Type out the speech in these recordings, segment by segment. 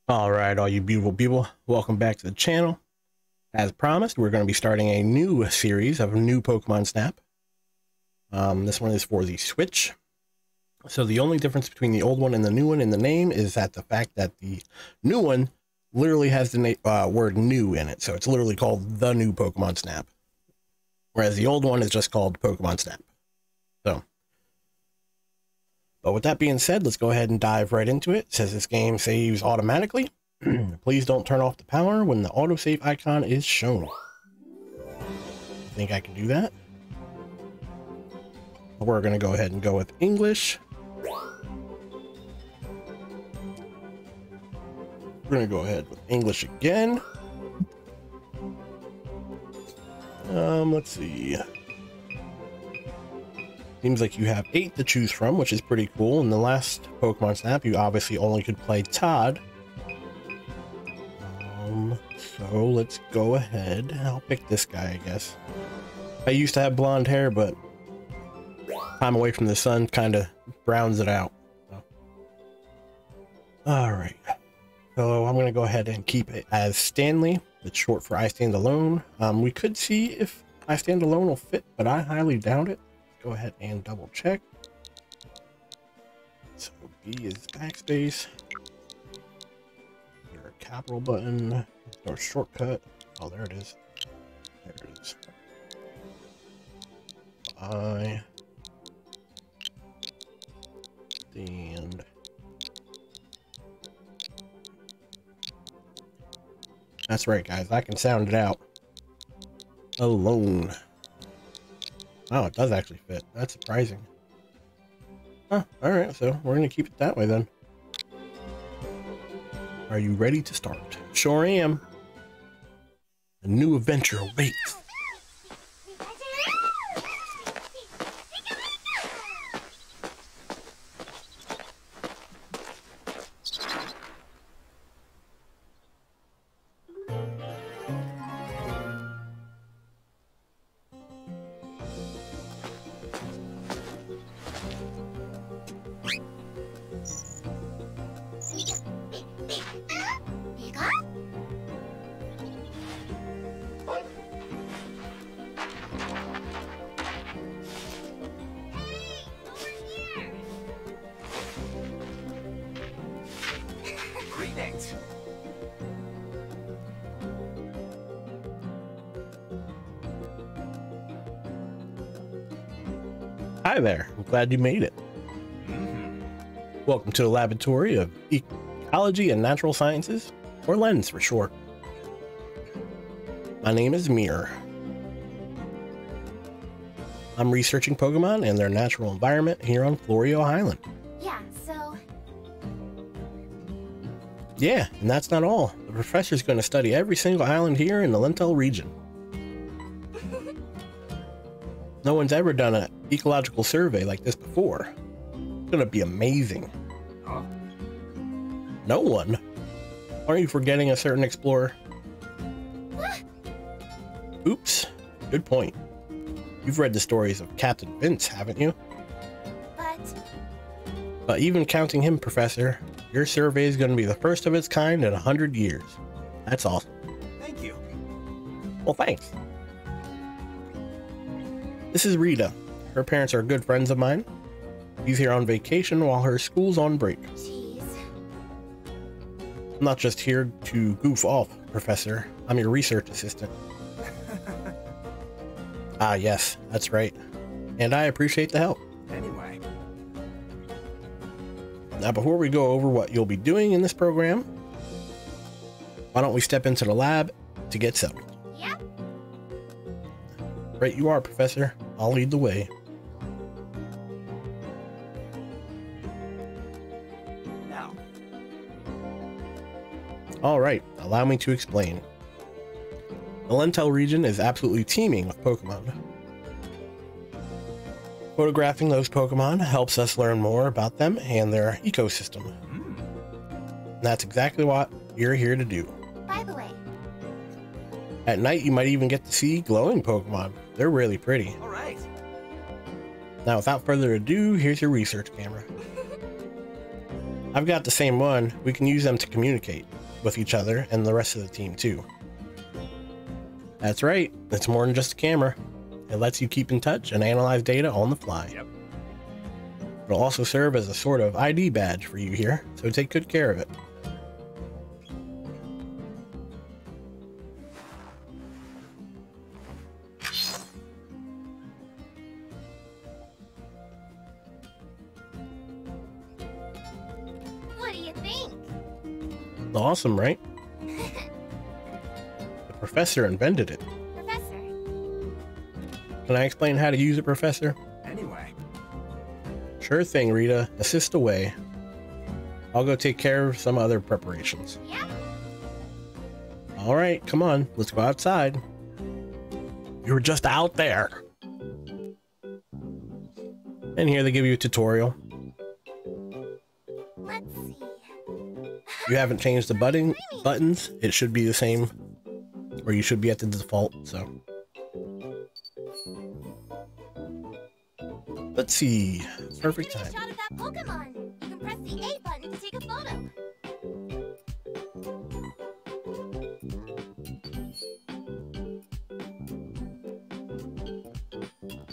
All right, all you beautiful people, welcome back to the channel. As promised, we're going to be starting a new series of new Pokemon Snap. This one is for the Switch. So the only difference between the old one and the new one in the name is that the fact that the new one literally has the word new in it. So it's literally called the new Pokemon Snap. Whereas the old one is just called Pokemon Snap. But with that being said, let's go ahead and dive right into it. It says this game saves automatically. Please don't turn off the power when the autosave icon is shown. I think I can do that. We're going to go ahead and go with English. We're going to go ahead with English again. Let's see. Seems like you have 8 to choose from, which is pretty cool. In the last Pokemon Snap, you obviously only could play Todd. So let's go ahead. I'll pick this guy, I guess. I used to have blonde hair, but time away from the sun kind of browns it out. So. All right. So I'm going to go ahead and keep it as Stanley. It's short for IStandAlone. We could see if IStandAlone will fit, but I highly doubt it. Go ahead and double check. So B is backspace. There a capital button or shortcut. Oh, there it is. There it is. I stand. That's right, guys. I can sound it out. Alone. Oh, it does actually fit. That's surprising. Huh, alright, so we're going to keep it that way then. Are you ready to start? Sure am. A new adventure awaits. Hi there, I'm glad you made it. Welcome to the Laboratory of Ecology and Natural Sciences, or LENS for short. My name is Mir. I'm researching Pokemon and their natural environment here on Florio Island. Yeah, and that's not all. The professor's going to study every single island here in the Lentel region. No one's ever done an ecological survey like this before. It's going to be amazing. No one? Aren't you forgetting a certain explorer? Oops, good point. You've read the stories of Captain Vince, haven't you? But even counting him, Professor, your survey is going to be the first of its kind in 100 years. That's awesome. Thank you. Well, thanks. This is Rita. Her parents are good friends of mine. She's here on vacation while her school's on break. Jeez. I'm not just here to goof off, Professor. I'm your research assistant. Ah, yes, that's right. And I appreciate the help. Anyway. Now, before we go over what you'll be doing in this program, why don't we step into the lab to get settled? Yep. Right you are, Professor. I'll lead the way. Now. All right, allow me to explain. The Lentel region is absolutely teeming with Pokemon. Photographing those Pokemon helps us learn more about them and their ecosystem. And that's exactly what you're here to do. By the way. At night, you might even get to see glowing Pokemon. They're really pretty. All right. Now, without further ado, here's your research camera. I've got the same one. We can use them to communicate with each other and the rest of the team too. That's right. It's more than just a camera. It lets you keep in touch and analyze data on the fly. Yep. It'll also serve as a sort of ID badge for you here, so take good care of it. What do you think? Awesome, right? The professor invented it. Professor? Can I explain how to use it, Professor? Anyway. Sure thing, Rita. Assist away. I'll go take care of some other preparations. Yeah. All right, come on. Let's go outside. You were just out there. And here they give you a tutorial. Let's see. You haven't changed the buttons. It should be the same, or you should be at the default, so. Let's see. Perfect Let's time. give it a shot at that Pokemon. You can press the A button to take a photo.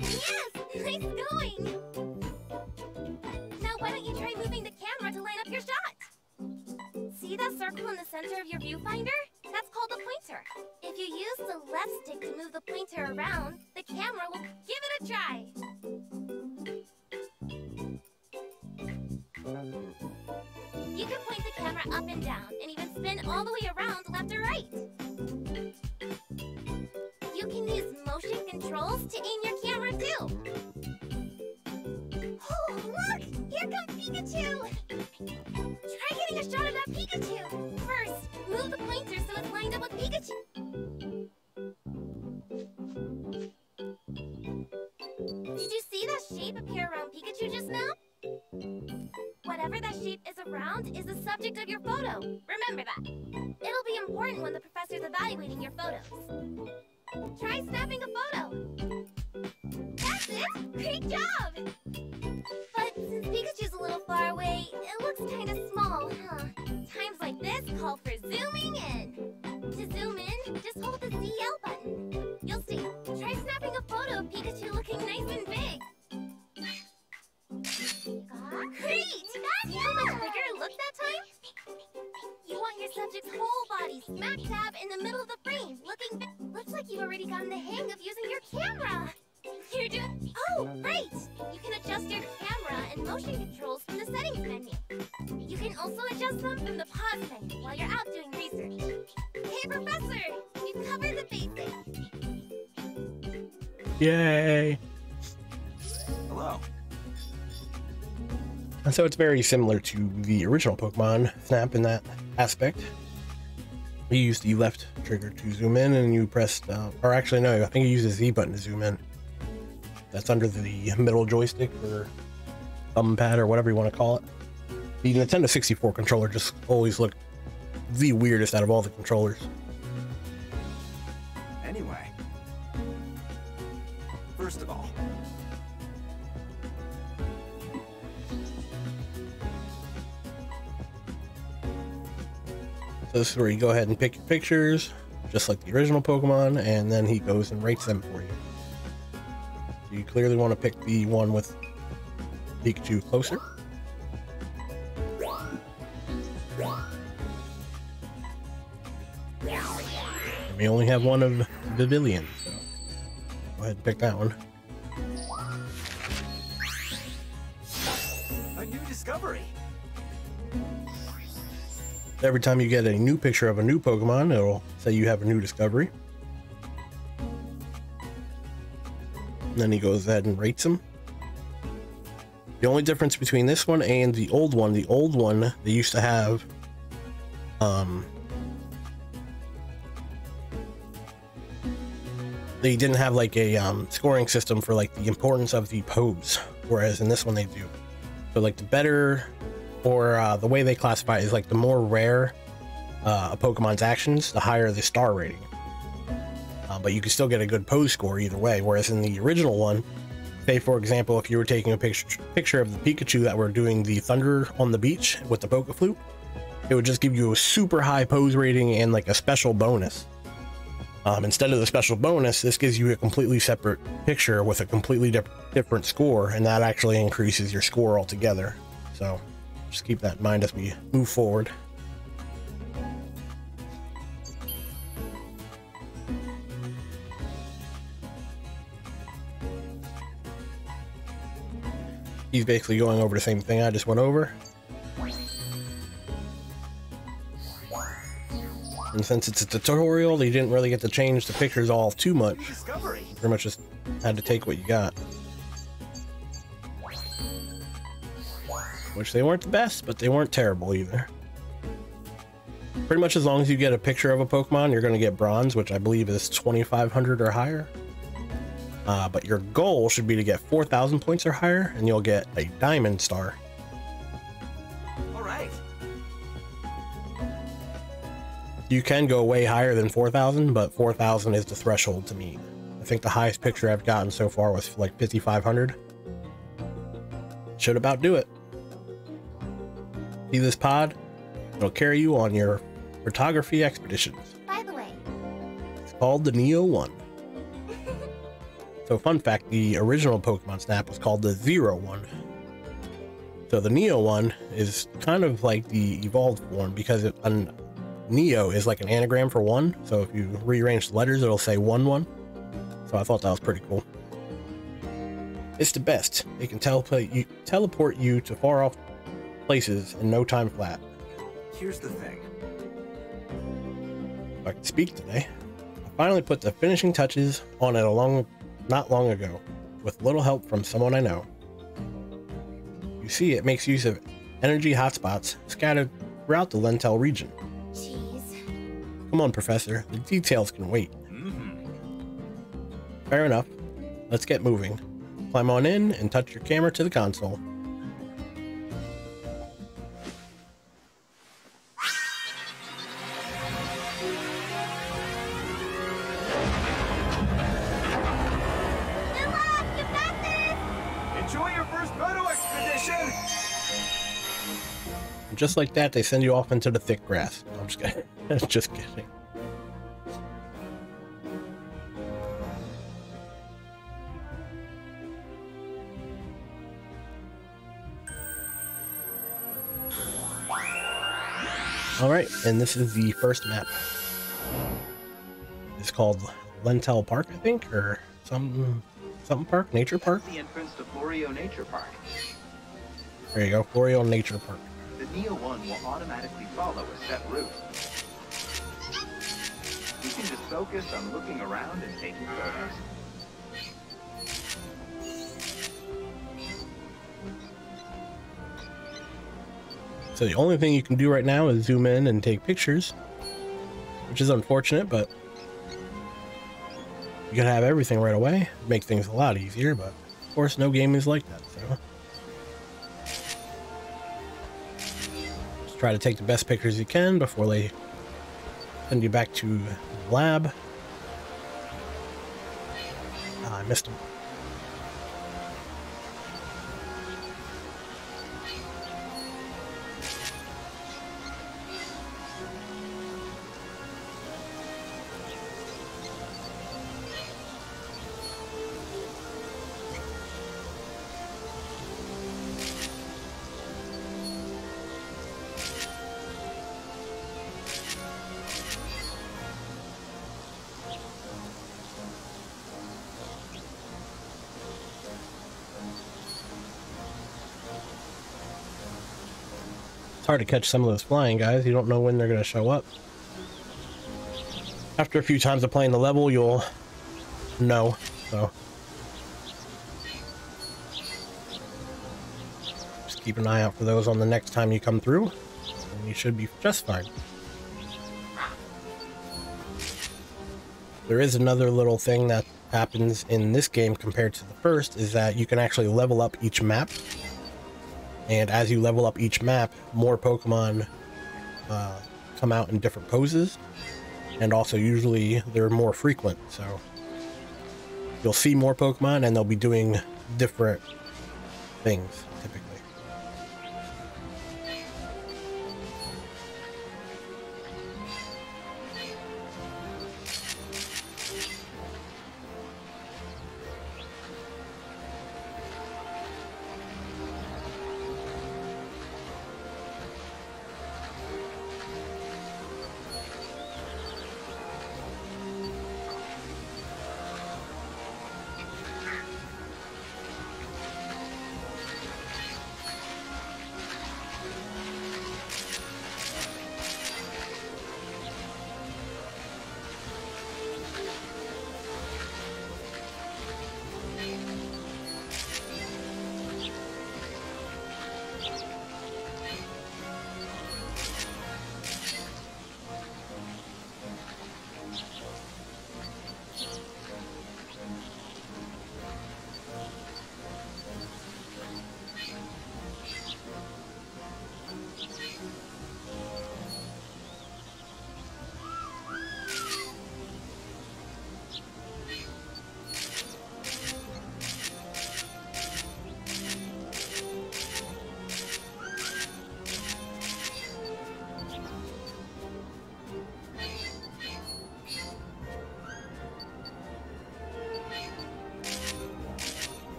Yes! Nice going! Now why don't you try moving the camera to line up your shot? See that circle in the center of your viewfinder? That's called a pointer. If you use the left stick to move the pointer around, the camera will give it a try. You can point the camera up and down, and even spin all the way around left or right. You can use motion controls to aim your camera too. Oh, look! Here comes Pikachu! Try getting a shot of that Pikachu! First, move the pointer so it's lined up with Pikachu. Did you see that shape appear around Pikachu just now? Whatever that shape is around is the subject of your photo. Remember that. It'll be important when the professor's evaluating your photos. Try snapping a photo. That's it! Great job! But since Pikachu's a little far away, it looks kind of small, huh? Times like this call for zooming in. To zoom in, just hold the ZL button. You'll see. Try snapping a photo of Pikachu looking nice and big. Great! See how much bigger it looked that time? You want your subject's whole body smack dab in the middle of the frame, looking big. Looks like you've already gotten the hang of using your camera. You're doing... Oh, great! You can adjust your camera and motion controls from the settings menu. You can also adjust them from the pause menu while you're out doing research. Hey, Professor! We've covered the basics. Yay! Hello. And so it's very similar to the original Pokemon Snap in that aspect. You use the left trigger to zoom in, and you press, or actually no, I think you use the Z button to zoom in. That's under the middle joystick or thumb pad or whatever you want to call it. The Nintendo 64 controller just always looked the weirdest out of all the controllers. Anyway. First of all. So this is where you go ahead and pick your pictures, just like the original Pokemon, and then he goes and rates them for you. So you clearly want to pick the one with Pikachu closer. And we only have one of Vivillon, so go ahead and pick that one. A new discovery. Every time you get a new picture of a new Pokemon, it'll say you have a new discovery. And then he goes ahead and rates them. The only difference between this one and the old one, they used to have they didn't have like a scoring system for like the importance of the pose, whereas in this one they do. So like the better, or the way they classify it is like the more rare a Pokemon's actions, the higher the star rating. But you can still get a good pose score either way, whereas in the original one, Say, for example, if you were taking a picture of the Pikachu that were doing the thunder on the beach with the Poke Flute, it would just give you a super high pose rating and like a special bonus. Instead of the special bonus, this gives you a completely separate picture with a completely different score, and that actually increases your score altogether. So just keep that in mind as we move forward. He's basically going over the same thing I just went over. And since it's a tutorial, they didn't really get to change the pictures all too much. Pretty much just had to take what you got. Which they weren't the best, but they weren't terrible either. Pretty much as long as you get a picture of a Pokemon, you're going to get bronze, which I believe is 2,500 or higher. But your goal should be to get 4,000 points or higher, and you'll get a diamond star. All right. You can go way higher than 4,000, but 4,000 is the threshold to meet. I think the highest picture I've gotten so far was like 5,500. Should about do it. See this pod? It'll carry you on your photography expeditions. By the way, It's called the Neo 1. So fun fact, the original Pokemon Snap was called the 01. So the Neo 1 is kind of like the evolved form, because Neo is like an anagram for 1. So if you rearrange the letters, it'll say 1-1. So I thought that was pretty cool. It's the best. They can teleport you to far off places in no time flat. Here's the thing. If I can speak today. I finally put the finishing touches on it not long ago, with little help from someone I know. You see, it makes use of energy hotspots scattered throughout the Lentel region. jeez. Come on, Professor, the details can wait. Fair enough. Let's get moving. Climb on in and touch your camera to the console. Enjoy your first photo expedition. And just like that, they send you off into the thick grass. No, I'm just kidding. Just kidding. All right, and this is the first map. It's called Lentel Park, I think, or something park, nature park. That's the entrance to Florio Nature Park. There you go, Florio Nature Park. The Neo 1 will automatically follow a set route. You can just focus on looking around and taking photos. So the only thing you can do right now is zoom in and take pictures, which is unfortunate, but you can have everything right away. Make things a lot easier, but of course no game is like that, so just try to take the best pictures you can before they send you back to the lab. I missed him. It's hard to catch some of those flying guys. You don't know when they're going to show up. After a few times of playing the level, you'll know. So just keep an eye out for those on the next time you come through, and you should be just fine. There is another little thing that happens in this game compared to the first, is that you can actually level up each map. And as you level up each map, more Pokemon come out in different poses. And also usually they're more frequent. So you'll see more Pokemon and they'll be doing different things typically.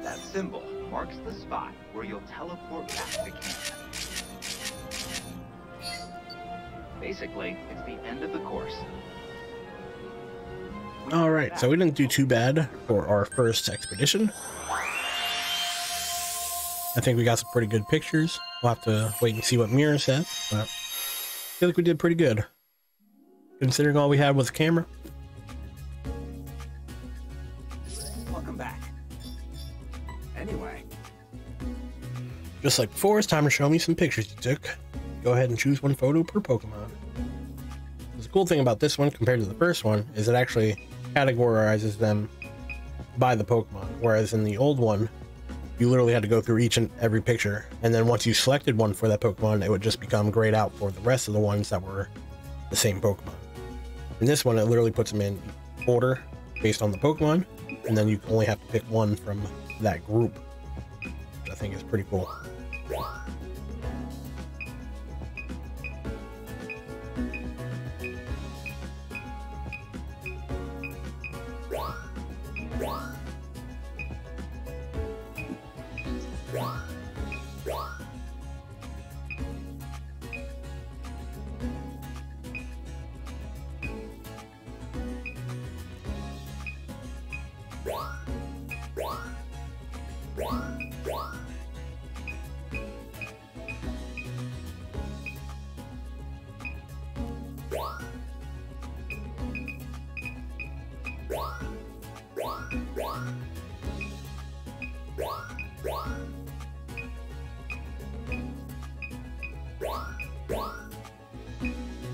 That symbol marks the spot where you'll teleport back to camp. Basically, it's the end of the course. All right, so we didn't do too bad for our first expedition. I think we got some pretty good pictures. We'll have to wait and see what Mira said, but I feel like we did pretty good, considering all we had was a camera. Welcome back. Anyway, Just like before, it's time to show me some pictures you took. Go ahead and choose one photo per Pokemon. The cool thing about this one compared to the first one is it actually categorizes them by the Pokemon, whereas in the old one you literally had to go through each and every picture, and then once you selected one for that Pokemon, it would just become grayed out for the rest of the ones that were the same Pokemon. In this one, it literally puts them in order based on the Pokemon, and then you only have to pick one from that group, which I think is pretty cool.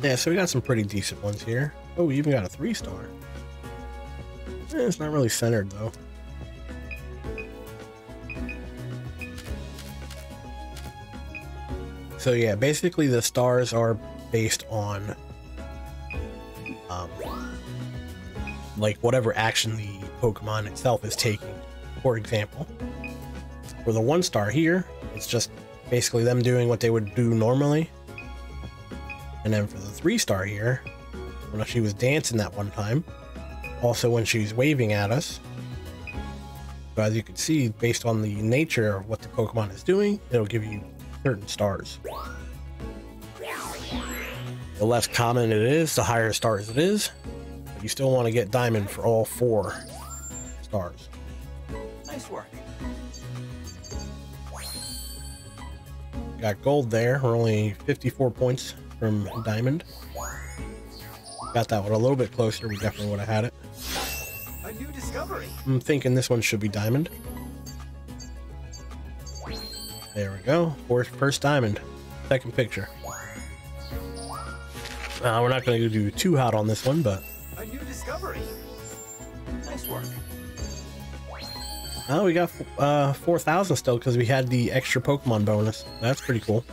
Yeah, so we got some pretty decent ones here. Oh, we even got a 3-star. It's not really centered though. So yeah, basically the stars are based on like whatever action the Pokemon itself is taking. For example, for the 1-star here, it's just basically them doing what they would do normally. And then for the 3-star here, when she was dancing that one time, also when she's waving at us. So as you can see, based on the nature of what the Pokemon is doing, it'll give you certain stars. The less common it is, the higher stars it is. But you still want to get Diamond for all 4 stars. nice work. Got Gold there. We're only 54 points from Diamond. Got that one a little bit closer. We definitely would have had it. A new discovery. I'm thinking this one should be Diamond. There we go. First Diamond. Second picture. We're not going to do too hot on this one, but... A new discovery. Nice work. Oh, we got 4,000 still because we had the extra Pokemon bonus. That's pretty cool.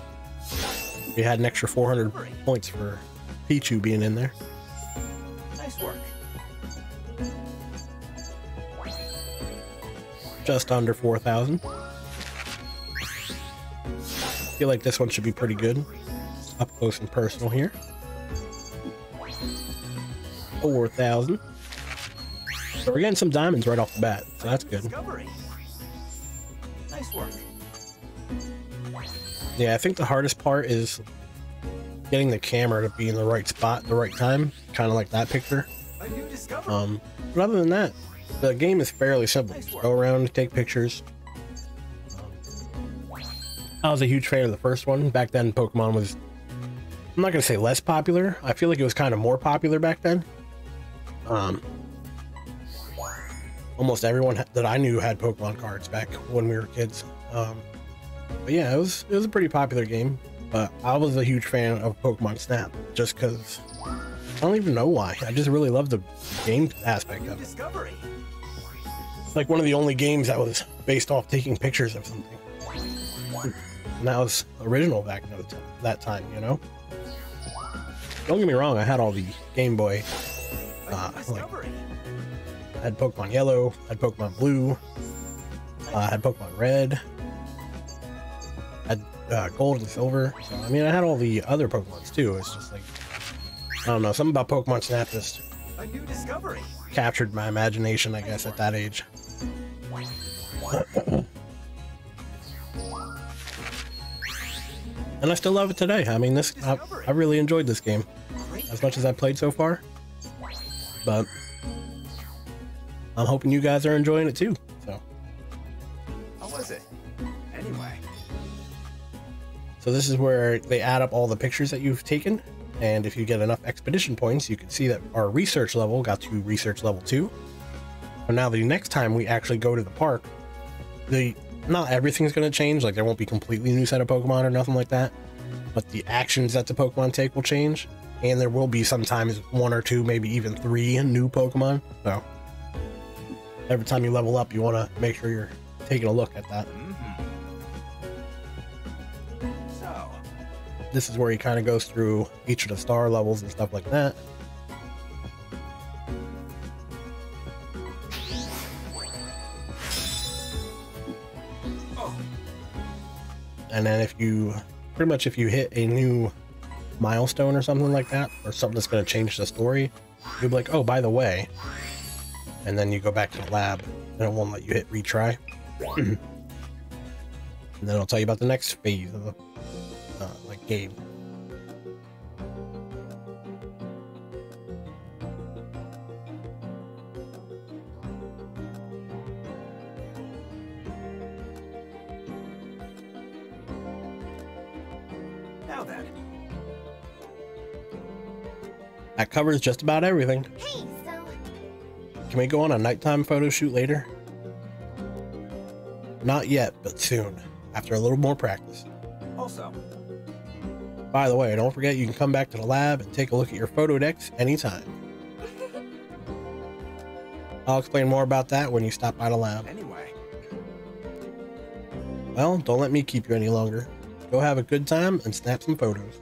We had an extra 400 points for Pichu being in there. Nice work. Just under 4,000. Feel like this one should be pretty good. Up close and personal here. 4,000. So we're getting some diamonds right off the bat, so that's good. Discovery. Nice work. Yeah, I think the hardest part is getting the camera to be in the right spot at the right time, kind of like that picture. A new discovery. But other than that, the game is fairly simple. Just go around, take pictures. I was a huge fan of the first one. Back then, Pokemon was, I'm not going to say less popular. I feel like it was kind of more popular back then. Almost everyone that I knew had Pokemon cards back when we were kids. But yeah, it was a pretty popular game. But I was a huge fan of Pokemon Snap, just because I don't even know why. I just really love the game aspect of it. Discovery. It's like one of the only games that was based off taking pictures of something. And that was original back in that time, you know? Don't get me wrong, I had all the Game Boy, like, I had Pokemon Yellow, I had Pokemon Blue, I had Pokemon Red, I had Gold and Silver. So, I mean, I had all the other Pokemons too. It's just like, I don't know, something about Pokemon Snap just A new discovery. captured my imagination, I guess, at that age. And I still love it today. I mean, I really enjoyed this game as much as I've played so far. But I'm hoping you guys are enjoying it too. So, How was it? Anyway. so this is where they add up all the pictures that you've taken. And if you get enough expedition points, you can see that our research level got to research level 2. But now the next time we actually go to the park, not everything's going to change. Like, there won't be completely new set of Pokemon or nothing like that, but the actions that the Pokemon take will change, and there will be sometimes 1 or 2, maybe even 3 new Pokemon. So every time you level up, you want to make sure you're taking a look at that. So, This is where he kind of goes through each of the star levels and stuff like that. And then if you hit a new milestone or something like that, or something that's going to change the story, you'll be like, oh, by the way, and then you go back to the lab and it won't let you hit retry. And then it'll tell you about the next phase of the like game. now then. That covers just about everything. Hey, so Can we go on a nighttime photo shoot later? Not yet, but soon, after a little more practice. Also, By the way, don't forget you can come back to the lab and take a look at your photo decks anytime. I'll explain more about that when you stop by the lab. anyway. Well, don't let me keep you any longer. Go have a good time and snap some photos.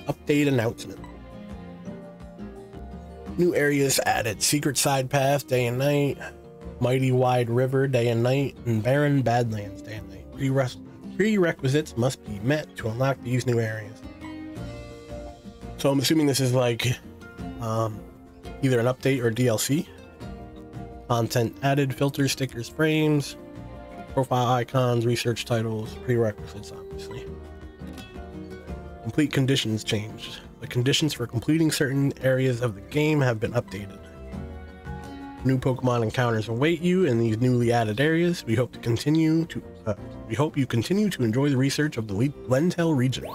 Update announcement. New areas added. Secret Side Path, day and night. Mighty Wide River, day and night. And Barren Badlands, day and night. Prerequisites must be met to unlock these new areas. So I'm assuming this is like either an update or DLC. Content added, filters, stickers, frames, profile icons, research titles, prerequisites, obviously. Complete conditions changed. The conditions for completing certain areas of the game have been updated. New Pokemon encounters await you in these newly added areas. We hope you continue to enjoy the research of the Lentel region.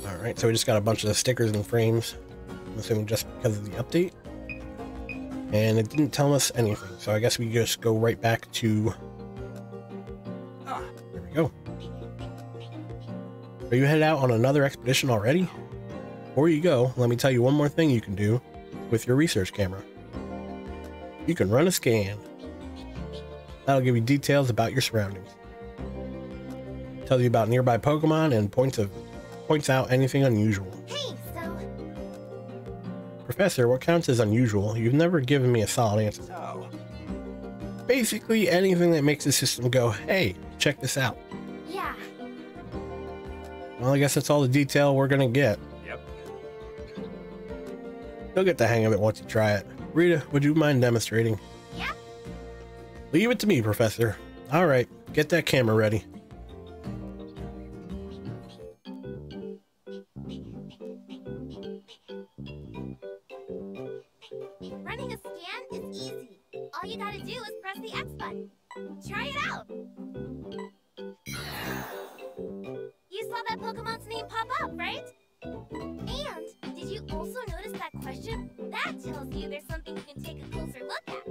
Alright, so we just got a bunch of stickers and frames. I'm assuming just because of the update. And it didn't tell us anything, so I guess we just go right back to... There we go. Are you headed out on another expedition already? Before you go, let me tell you one more thing you can do with your research camera. You can run a scan. That'll give you details about your surroundings. Tells you about nearby Pokemon and points out anything unusual. Hey, so... Professor, what counts as unusual? You've never given me a solid answer. So, Basically anything that makes the system go, hey, check this out. Yeah. Well, I guess that's all the detail we're gonna get. yep. You'll get the hang of it once you try it. Rita, would you mind demonstrating? Yeah. Leave it to me, Professor. All right, get that camera ready. Running a scan is easy. All you gotta do is press the X button. Try it out. You saw that Pokemon's name pop up, right? And did you also notice that question? That tells you there's something you can take a closer look at.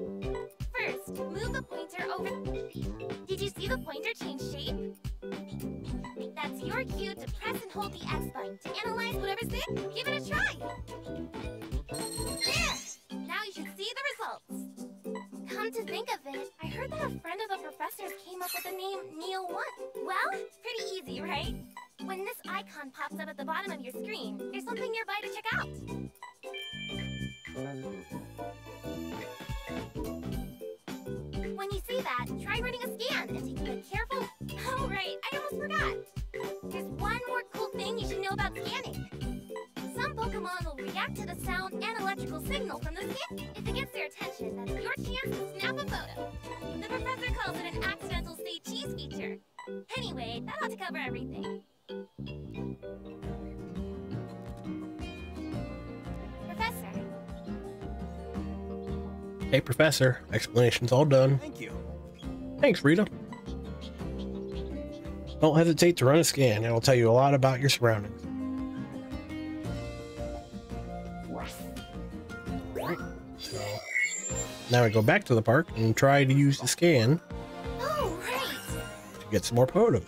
First, move the pointer over. Did you see the pointer change shape? That's your cue to press and hold the X button to analyze whatever's there. Give it a try. There! Now you should see the results. Come to think of it, I heard that a friend of the professor's came up with the name Neil1. Well, it's pretty easy, right? When this icon pops up at the bottom of your screen, there's something nearby to check out. When you see that, try running a scan and taking a careful... Oh, right, I almost forgot. There's one more cool thing you should know about scanning. Some Pokemon will react to the sound and electrical signal from the scan. If it gets their attention, that's your chance to snap a photo. The professor calls it an accidental say cheese feature. Anyway, that ought to cover everything. Professor. Hey, Professor. Explanation's all done. Thank you. Thanks, Rita. Don't hesitate to run a scan. It'll tell you a lot about your surroundings. So, now we go back to the park and try to use the scan Oh, right. to get some more photos.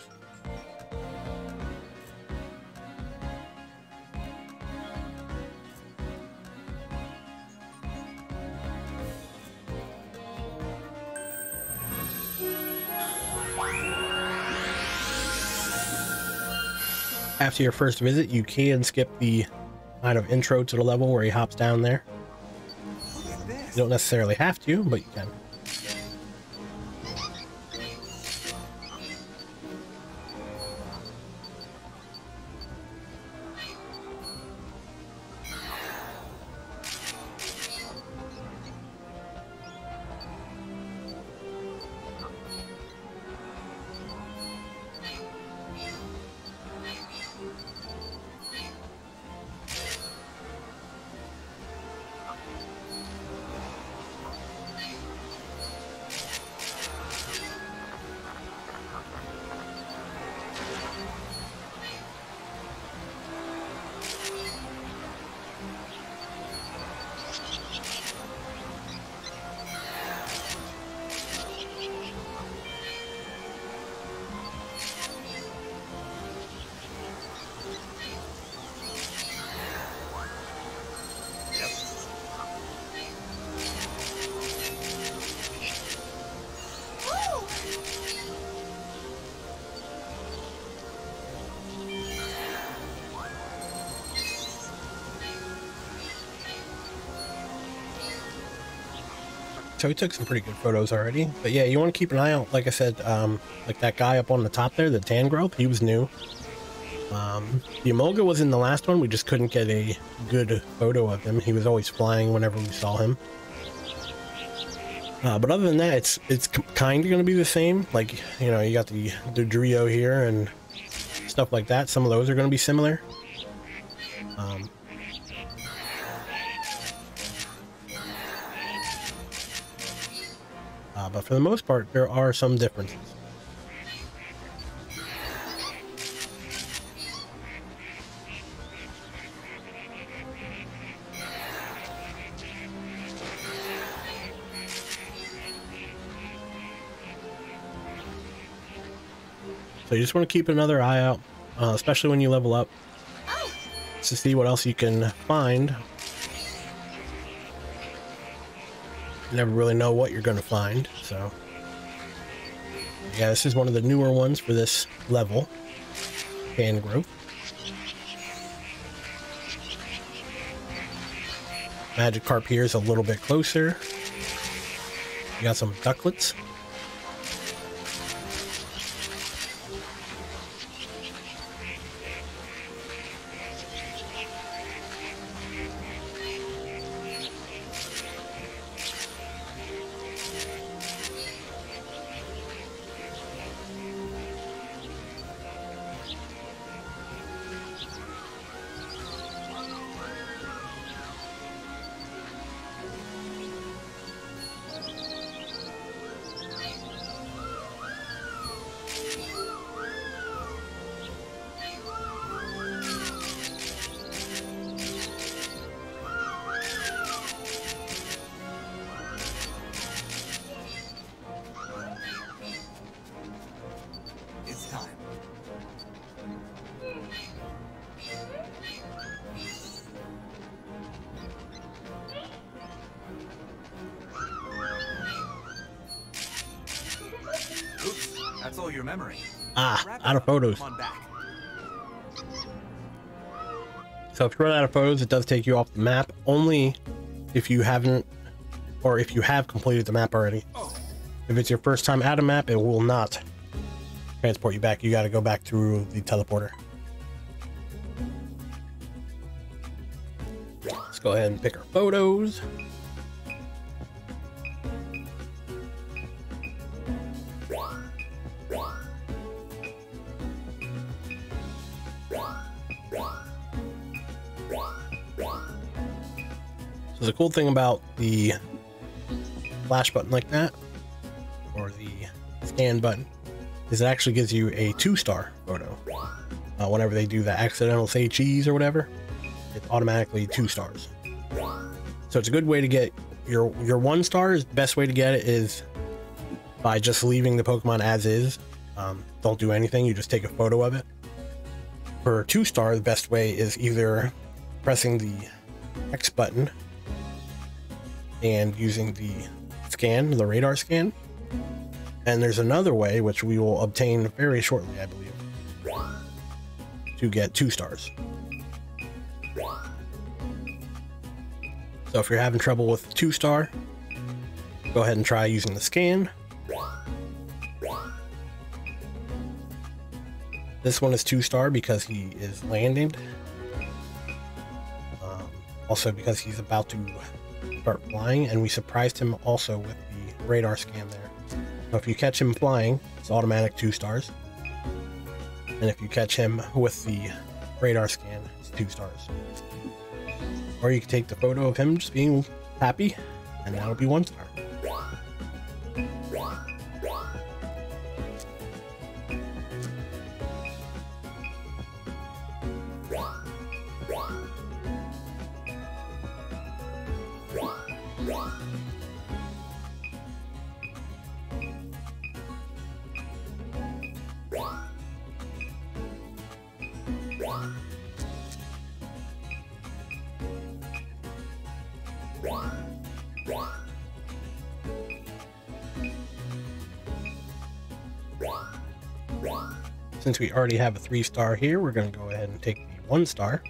After your first visit, you can skip the kind of intro to the level where he hops down there. Look at this. You don't necessarily have to, but you can. So we took some pretty good photos already, but yeah, you want to keep an eye out. Like I said, like that guy up on the top there, the tan growth, he was new. The Emolga was in the last one. We just couldn't get a good photo of him. He was always flying whenever we saw him. But other than that, it's kind of going to be the same. Like, you know, you got the Drio here and stuff like that. Some of those are going to be similar. But for the most part, there are some differences. So you just want to keep another eye out. especially when you level up, to see what else you can find. You never really know what you're going to find, so yeah, this is one of the newer ones for this level, fan growth. Magikarp here is a little bit closer. You got some ducklets. It's time. Oops, that's all your memory. Ah, Wrap it out of up. photos. Come on back. So if you run out of photos, it does take you off the map, only if you haven't, or if you have completed the map already. Oh, If it's your first time at a map, it will not transport you back. You got to go back through the teleporter. Let's go ahead and pick our photos. So the cool thing about the flash button like that, or the scan button, is it actually gives you a 2-star photo. Whenever they do the accidental say cheese or whatever, it's automatically 2 stars. So it's a good way to get your 1 star. Is the best way to get it is by just leaving the Pokemon as is. Don't do anything, you just take a photo of it. For 2 star, the best way is either pressing the X button and using the scan, the radar scan. And there's another way, which we will obtain very shortly, I believe, to get 2 stars. So if you're having trouble with 2 star, go ahead and try using the scan. This one is 2 star because he is landing. Also because he's about to start flying, and we surprised him also with the radar scan there. So if you catch him flying, it's automatic 2 stars. And if you catch him with the radar scan, it's 2 stars. Or you can take the photo of him just being happy, and that'll be 1 star. Since we already have a 3 star here, we're going to go ahead and take the 1 star.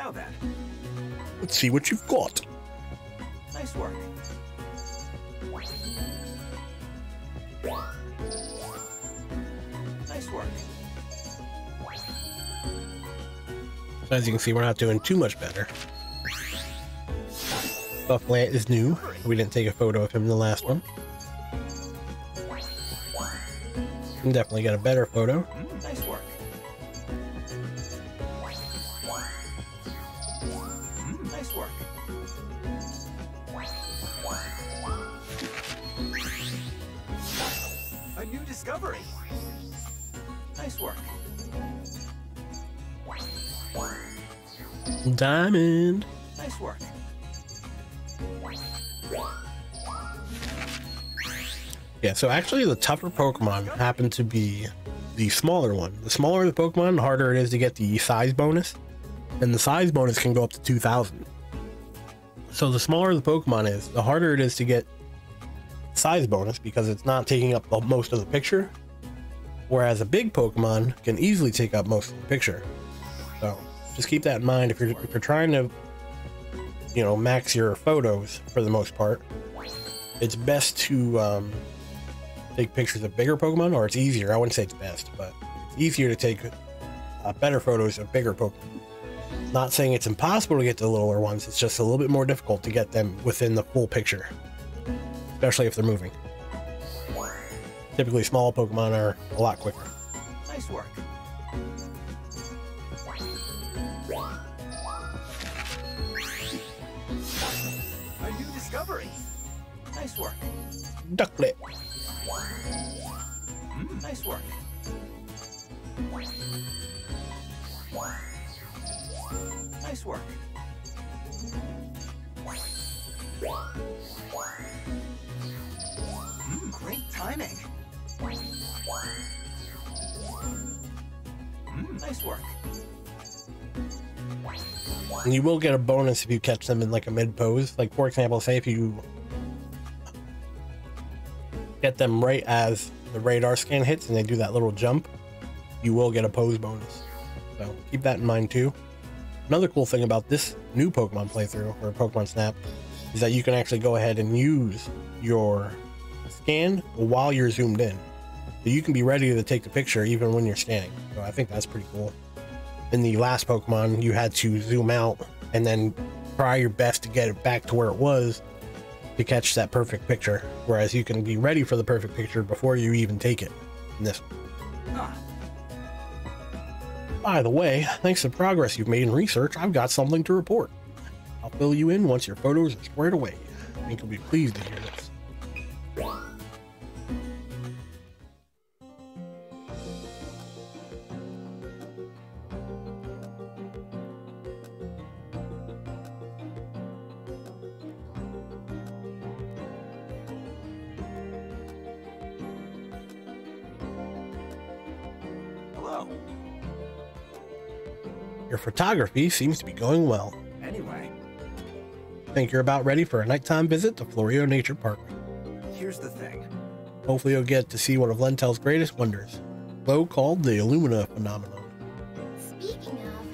now then. Let's see what you've got. Nice work. Nice work. So as you can see, we're not doing too much better. Bufflant is new. We didn't take a photo of him in the last one. Can definitely get a better photo. Nice work. Nice work. A new discovery. Nice work. Diamond. Nice work. Yeah, so actually the tougher Pokemon happen to be the smaller one. The smaller the Pokemon, the harder it is to get the size bonus. And the size bonus can go up to 2,000. So the smaller the Pokemon is, the harder it is to get size bonus because it's not taking up most of the picture. Whereas a big Pokemon can easily take up most of the picture. So just keep that in mind if you're trying to, you know, max your photos for the most part. It's best to take pictures of bigger Pokemon, or it's easier. I wouldn't say it's best, but it's easier to take better photos of bigger Pokemon. Not saying it's impossible to get the littler ones, it's just a little bit more difficult to get them within the full picture, especially if they're moving. Typically, small Pokemon are a lot quicker. Nice work. A new discovery. Nice work. Ducklet. Nice work. Nice work. Great timing. Nice work. And you will get a bonus if you catch them in like a mid pose. Like, for example, say if you get them right as the radar scan hits and they do that little jump, you will get a pose bonus. So keep that in mind too. Another cool thing about this new Pokemon playthrough, or Pokemon Snap, is that you can actually go ahead and use your scan while you're zoomed in. So you can be ready to take the picture even when you're scanning. So I think that's pretty cool. In the last Pokemon, you had to zoom out and then try your best to get it back to where it was to catch that perfect picture. Whereas you can be ready for the perfect picture before you even take it in this one. By the way, thanks to the progress you've made in research, I've got something to report. I'll fill you in once your photos are squared away. I think you'll be pleased to hear this. Hello. Your photography seems to be going well. Anyway, Think you're about ready for a nighttime visit to Florio Nature Park. here's the thing. Hopefully you'll get to see one of Lentel's greatest wonders, a glow called the Illumina Phenomenon. Speaking of,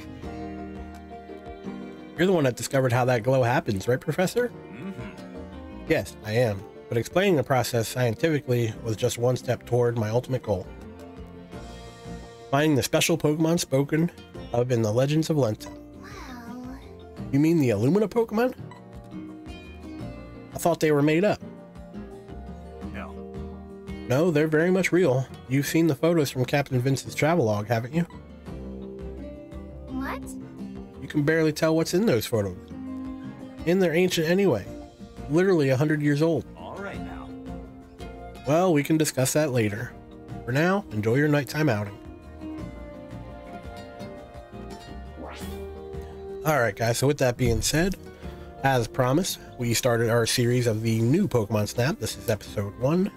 You're the one that discovered how that glow happens, right, Professor? Yes, I am, but explaining the process scientifically was just one step toward my ultimate goal. Finding the special Pokemon spoken of in the legends of Lentel. wow. You mean the Illumina Pokemon? I thought they were made up. No. No, they're very much real. You've seen the photos from Captain Vince's travelogue, haven't you? What? You can barely tell what's in those photos. And they're ancient anyway. Literally 100 years old. All right now. Well, we can discuss that later. For now, enjoy your nighttime outing. Alright guys, so with that being said, as promised, we started our series of the new Pokemon Snap. This is episode 1.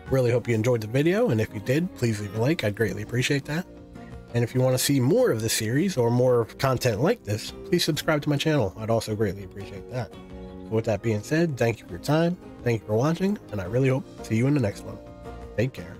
Really hope you enjoyed the video, and if you did, please leave a like. I'd greatly appreciate that. And if you want to see more of this series or more content like this, please subscribe to my channel. I'd also greatly appreciate that. So with that being said, thank you for your time, thank you for watching, and I really hope to see you in the next one. Take care.